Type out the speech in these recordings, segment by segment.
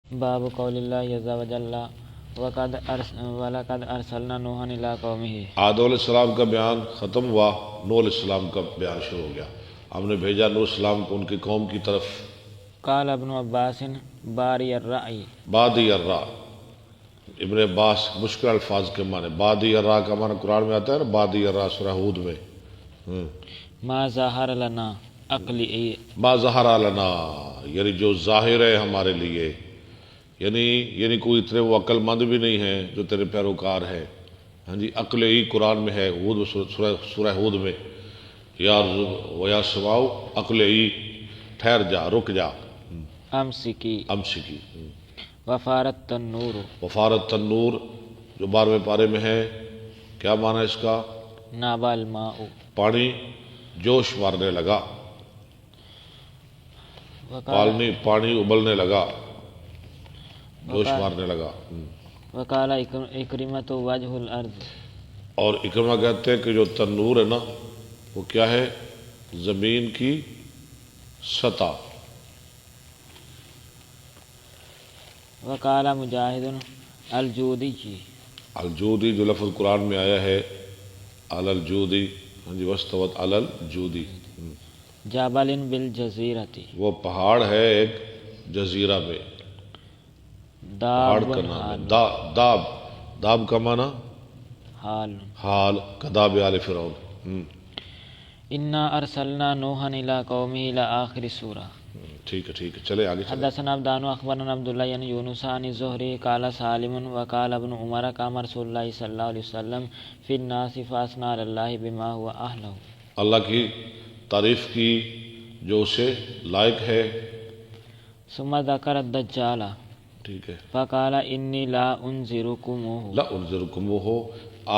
باب قول اللہ عز وجل وَلَقَدْ أَرْسَلْنَا نُوحًا إِلَىٰ قَوْمِهِ۔ آدم علیہ السلام کا بیان ختم ہوا، نوح علیہ السلام کا بیان شروع ہو گیا۔ ہم نے بھیجا نوح علیہ السلام کو ان کی قوم کی طرف۔ قال ابن عباس باری الرأی، بادی الرا، ابن عباس مشکل الفاظ کے معنی۔ بادی الرا کا معنی قرآن میں آتا ہے نا، بادی الرا سورہ ہود میں۔ ما ظہر لنا عقلی، ما ظہر لنا، یعنی جو ظاہر ہے ہمارے لیے، یعنی کوئی اتنے وہ عقل مند بھی نہیں ہے جو تیرے پیروکار ہے۔ ہاں جی، عقل ہی قرآن میں ہے، ہود سورہ ہود میں، یا سماؤ عقل ہی، ٹھہر جا، رک جا، امسکی امسکی۔ وفارت تنور، وفارت تنور جو 12ویں پارے میں ہے، کیا معنی ہے اس کا؟ نابا الماء، پانی جوش مارنے لگا، پانی ابلنے لگا، جوش مارنے لگا۔ وقال اکرمۃ وجہ الارض، اور اکرمہ کہتے ہیں کہ جو تنور ہے نا وہ کیا ہے؟ زمین کی سطح۔ وقال مجاہد الجودی، الجودی جو لفظ قرآن میں آیا ہے، علی الجودی، ہاں جی، واستوت علی الجودی، جبل بالجزیرۃ، وہ پہاڑ ہے ایک جزیرہ میں، پہاڑ داب کا نام ہے۔ داب کا معنی حال، کداب آل فرعون۔ انا ارسلنا نوحا الى قومه الى آخر سورہ۔ ٹھیک ہے، چلے آگے چلے۔ حدثنا عبدان اخبرنا عبد الله بن يونس عن الزهري قال سالم وقال ابن عمر قام رسول الله صلی اللہ علیہ وسلم في الناس فاثنى على الله بما هو اهله۔ اللہ کی تعریف کی جو اسے لائق ہے۔ ثم ذکر الدجال، ٹھیک ہے، فقال انی لا انذرکموہ، لا انذرکموہ،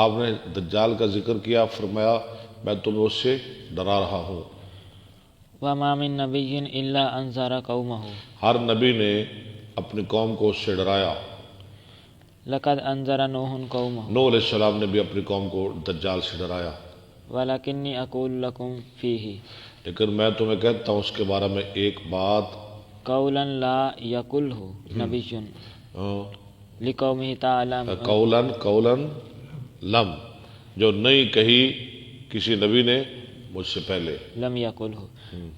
آپ نے دجال کا ذکر کیا، فرمایا میں تمہیں اس سے ڈرا رہا ہوں۔ وما من نبی الا انذر قومہ، ہر نبی نے اپنی قوم کو اس سے ڈرایا۔ لقد انذر نوح قومہ نوح علیہ السلام نے بھی اپنی قوم کو دجال سے ڈرایا۔ ولکنی اقول لکم فیہ، لیکن میں تمہیں کہتا ہوں اس کے بارے میں ایک بات، قولا لا یقلہ نبی لقومہ تعالی، قولا لم، جو نہیں کہی کسی نبی نے مجھ سے پہلے، لم یقلہ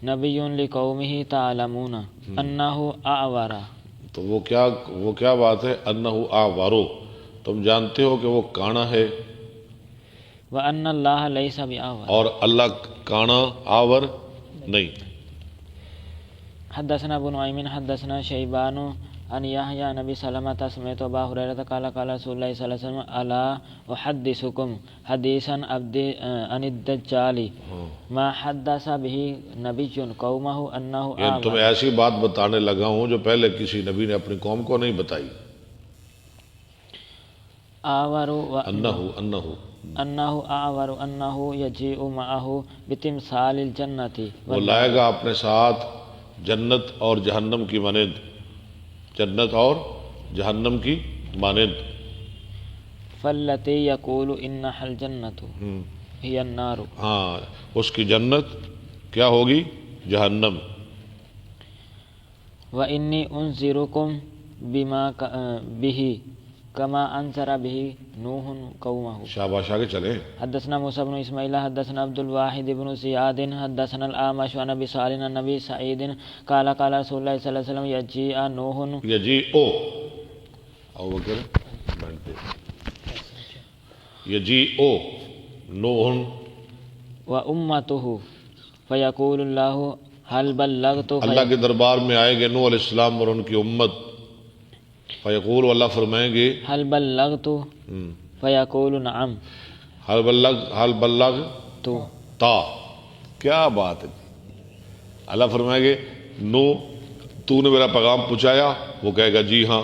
نبی لقومہ تعلمون انہ اعور، تو وہ کیا بات ہے؟ انہ اعورو، تم جانتے ہو کہ وہ کانا ہے، وان اللہ لیس باعور، اور اللہ کانا آور نہیں۔ حدثنا ابو نعیم حدثنا شیبان عن یحیی عن ابی سلمۃ سمعت ابا هریرہ قال قال رسول اللہ صلی اللہ علیہ وسلم الا احدثکم حدیثا عن الدجال ما حدث به نبی قومہ انہ یعنی تمہیں ایسی بات بتانے لگا ہوں جو پہلے کسی نبی نے اپنی قوم کو نہیں بتائی۔ آور انہ آور انہ یجیء معہ بتمثال الجنۃ، وہ لائے گا اپنے ساتھ جنت اور جہنم کی مانند، جنت اور جہنم کی مانند۔ فالتی یقول انہا الجنۃ ہی النار، ہاں، اس کی جنت کیا ہوگی؟ جہنم۔ وانی انذرکم بما بہ کما انذر بہ نوح قومہ۔ شاباش، آگے چلیں۔ حدثنا موسیٰ بن اسماعیل حدثنا عبد الواحد بن زیاد حدثنا الاعمش عن ابی صالح عن ابی سعید قال قال رسول اللہ صلی اللہ علیہ وسلم یجیء نوح، یجیء یجیء نوح و امتہ فیقول اللہ حل بلغت، اللہ کے دربار میں آئیں گے نوح علیہ السلام اور ان کی امت، فیقول، اللہ فرمائیں گے حل بلغت، فیقول نعم، حل بلغ تو تا، کیا بات ہے؟ اللہ فرمائیں گے نو، تو نے میرا پیغام پہنچایا؟ وہ کہے گا جی ہاں۔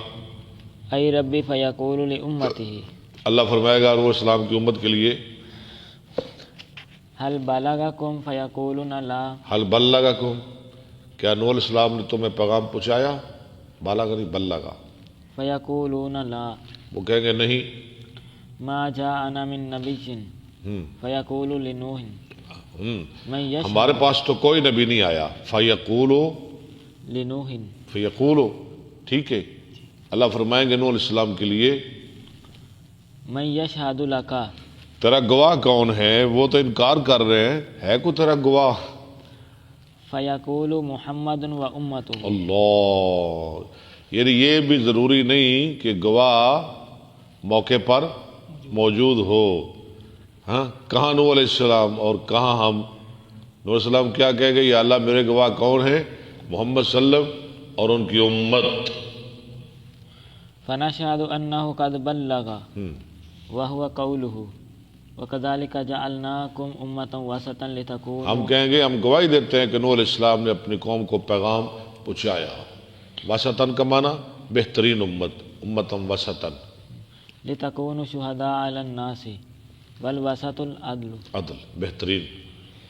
ای ربی فیقول لامتہ، اللہ فرمائے گا نوح اسلام کی امت کے لیے حل بلغکم فیقولون لا، حل بلغکم، کیا نوح علیہ السلام نے تمہیں پیغام پہنچایا؟ بلغ نہیں، بلغا، فیقولون لا، وہ کہیں گے نہیں۔ ما جاءنا من نبی فیقول لنوح من یشاء، ہمارے پاس تو کوئی نبی نہیں آیا، فیقولو لنوح، فیقولو، ٹھیک ہے، اللہ فرمائیں گے نوح علیہ السلام کے لیے من یشہد لکا، تیرا گواہ کون ہے؟ وہ تو انکار کر رہے ہیں، ہے کوئی تیرا گواہ؟ فیقول محمد و امتہ، اللہ، یعنی یہ بھی ضروری نہیں کہ گواہ موقع پر موجود ہو. ہاں، کہاں نوح علیہ السلام اور کہاں ہم؟ نوح علیہ السلام کیا کہہ گئے؟ یا اللہ میرے گواہ کون ہیں؟ محمد صلی اللہ علیہ وسلم اور ان کی امت. فنشہد انہ قد بلغ وہو قولہ وکذالک جعلناکم امۃ وسطا لتکونوا، ہم کہیں گے، ہم گواہی دیتے ہیں کہ نوح علیہ السلام نے اپنی قوم کو پیغام پہنچایا. وسطاً کا معنی بہترین امت، امتم وسطاً، لتکونوا شہداء علی الناس والوسط العدل. عدل، بہترین.